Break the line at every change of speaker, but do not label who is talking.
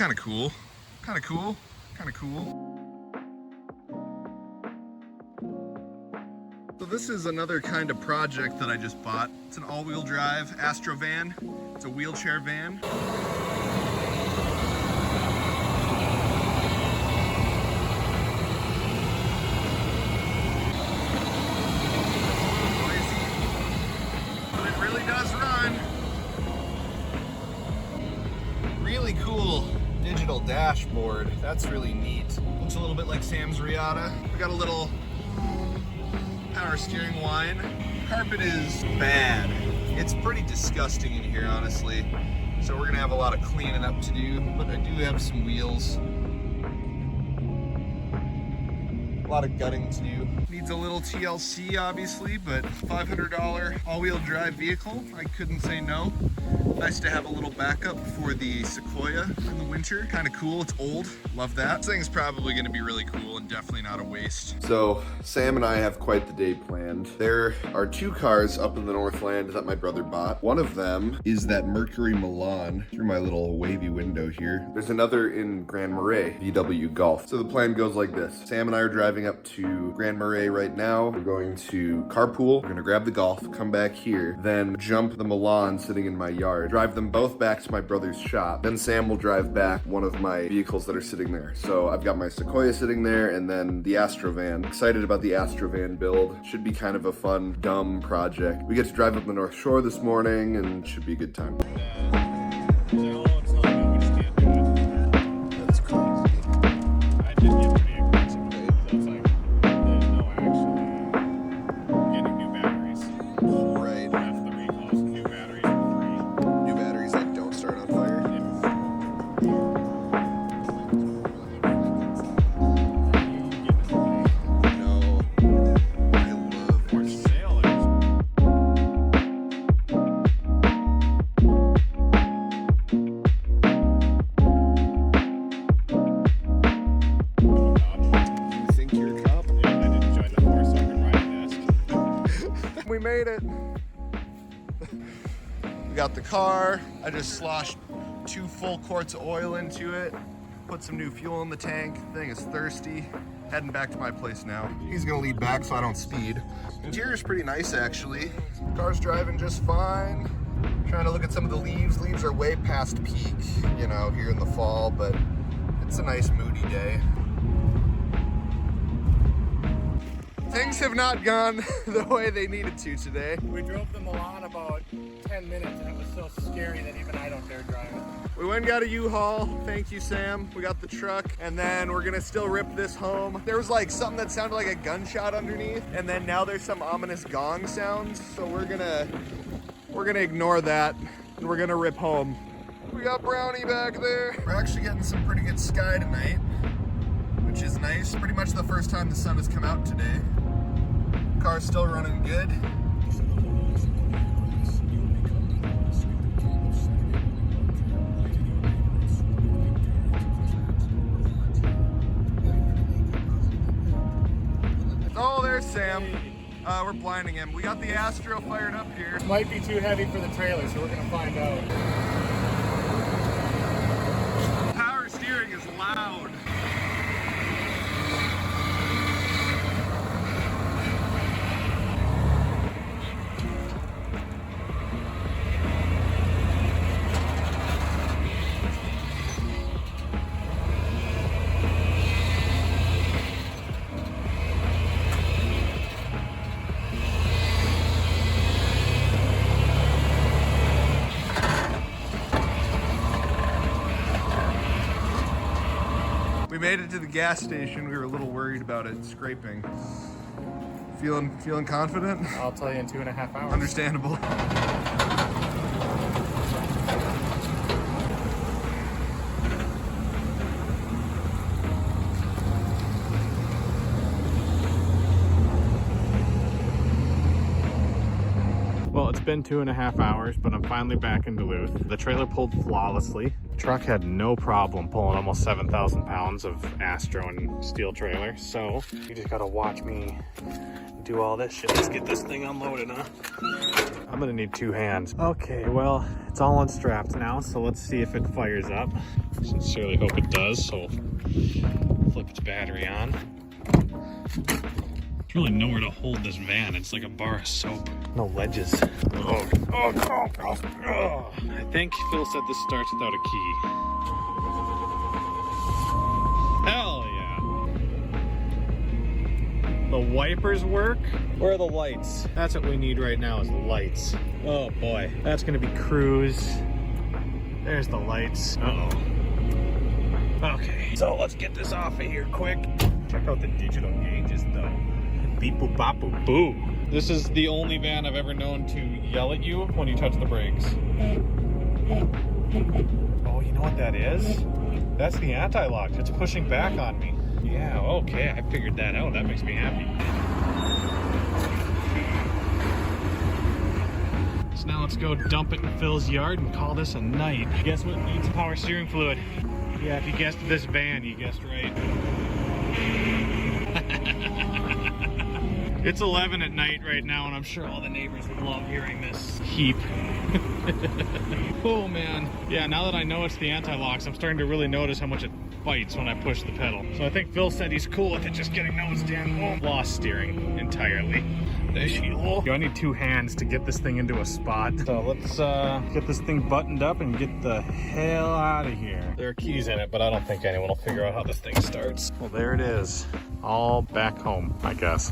kind of cool. Kind of cool. Kind of cool. So this is another kind of project that I just bought. It's an all-wheel drive ASTRO van. It's a wheelchair van. But it really does run. Really cool digital dashboard. That's really neat. Looks a little bit like Sam's Riata. We got a little power steering wine. Carpet is bad. It's pretty disgusting in here, honestly. So we're gonna have a lot of cleaning up to do, but I do have some wheels. A lot of gutting to do. Needs a little TLC, obviously, but $500 all-wheel drive vehicle. I couldn't say no. Nice to have a little backup for the Sequoia in the winter. Kind of cool. It's old. Love that. This thing's probably going to be really cool and definitely not a waste. So Sam and I have quite the day planned. There are two cars up in the Northland that my brother bought. One of them is that Mercury Milan through my little wavy window here. There's another in Grand Marais, VW Golf. So the plan goes like this. Sam and I are driving up to Grand Marais right now. We're going to carpool. We're going to grab the Golf, come back here, then jump the Milan sitting in my yard, drive them both back to my brother's shop. Then Sam will drive back one of my vehicles that are sitting there. So I've got my Sequoia sitting there and then the ASTRO van. Excited about the ASTRO van build. Should be kind of a fun, dumb project. We get to drive up the North Shore this morning and should be a good time. That's crazy.
I did get pretty aggressive with it. So it's like, there's no actually getting new batteries.
Right.
That's the recalls. New batteries are free.
New batteries that don't start on fire. No. I love
For sailors.
You think you're a cop?
Yeah, I didn't join the force so I could ride this.
We made it. We got the car. I just sloshed 2 full quarts of oil into it. Put some new fuel in the tank. Thing is thirsty. Heading back to my place now. He's gonna lead back so I don't speed. Interior's pretty nice actually. Car's driving just fine. Trying to look at some of the leaves. Leaves are way past peak, you know, here in the fall, but it's a nice moody day. Things have not gone the way they needed to today.
We drove the Milan about 10 minutes and it was so scary that even I don't dare drive it.
We went and got a U-Haul. Thank you, Sam. We got the truck, and then we're gonna still rip this home. There was like something that sounded like a gunshot underneath, and then now there's some ominous gong sounds. So we're gonna ignore that, and we're gonna rip home. We got Brownie back there. We're actually getting some pretty good sky tonight, which is nice. Pretty much the first time the sun has come out today. Car's still running good. Oh, there's Sam. We're blinding him. We got the ASTRO fired up here.
Might be too heavy for the trailer, so we're gonna find out.
Power steering is loud. We made it to the gas station. We were a little worried about it scraping. Feeling confident?
I'll tell you in 2.5 hours.
Understandable.
Well, it's been 2.5 hours, but I'm finally back in Duluth. The trailer pulled flawlessly. truck had no problem pulling almost 7,000 pounds of ASTRO and steel trailer. So you just gotta watch me do all this shit. Let's get this thing unloaded, huh? I'm gonna need 2 hands. Okay, well, it's all unstrapped now, so let's see if it fires up. Sincerely hope it does, so flip its battery on. There's really nowhere to hold this van. It's like a bar of soap. No ledges. Oh. I think Phil said this starts without a key. Hell yeah. The wipers work. Where are the lights? That's what we need right now is the lights. Oh boy. That's gonna be cruise. There's the lights. Uh-oh. Okay, so let's get this off of here quick. Check out the digital gauges though. Beep boop bop boop boo. This is the only van I've ever known to yell at you when you touch the brakes. Oh, you know what that is? That's the anti-lock. It's pushing back on me. Yeah, okay, I figured that out. That makes me happy. So now let's go dump it in Phil's yard and call this a night. Guess what needs power steering fluid? Yeah, if you guessed this van, you guessed right. It's 11 at night right now, and I'm sure all the neighbors would love hearing this heap. Oh man. Yeah, now that I know it's the anti-locks, I'm starting to really notice how much it fights when I push the pedal. So I think Phil said he's cool with it just getting nose down. Oh, lost steering entirely. I need 2 hands to get this thing into a spot. So let's get this thing buttoned up and get the hell out of here. There are keys in it, but I don't think anyone will figure out how this thing starts. Well, there it is. All back home, I guess.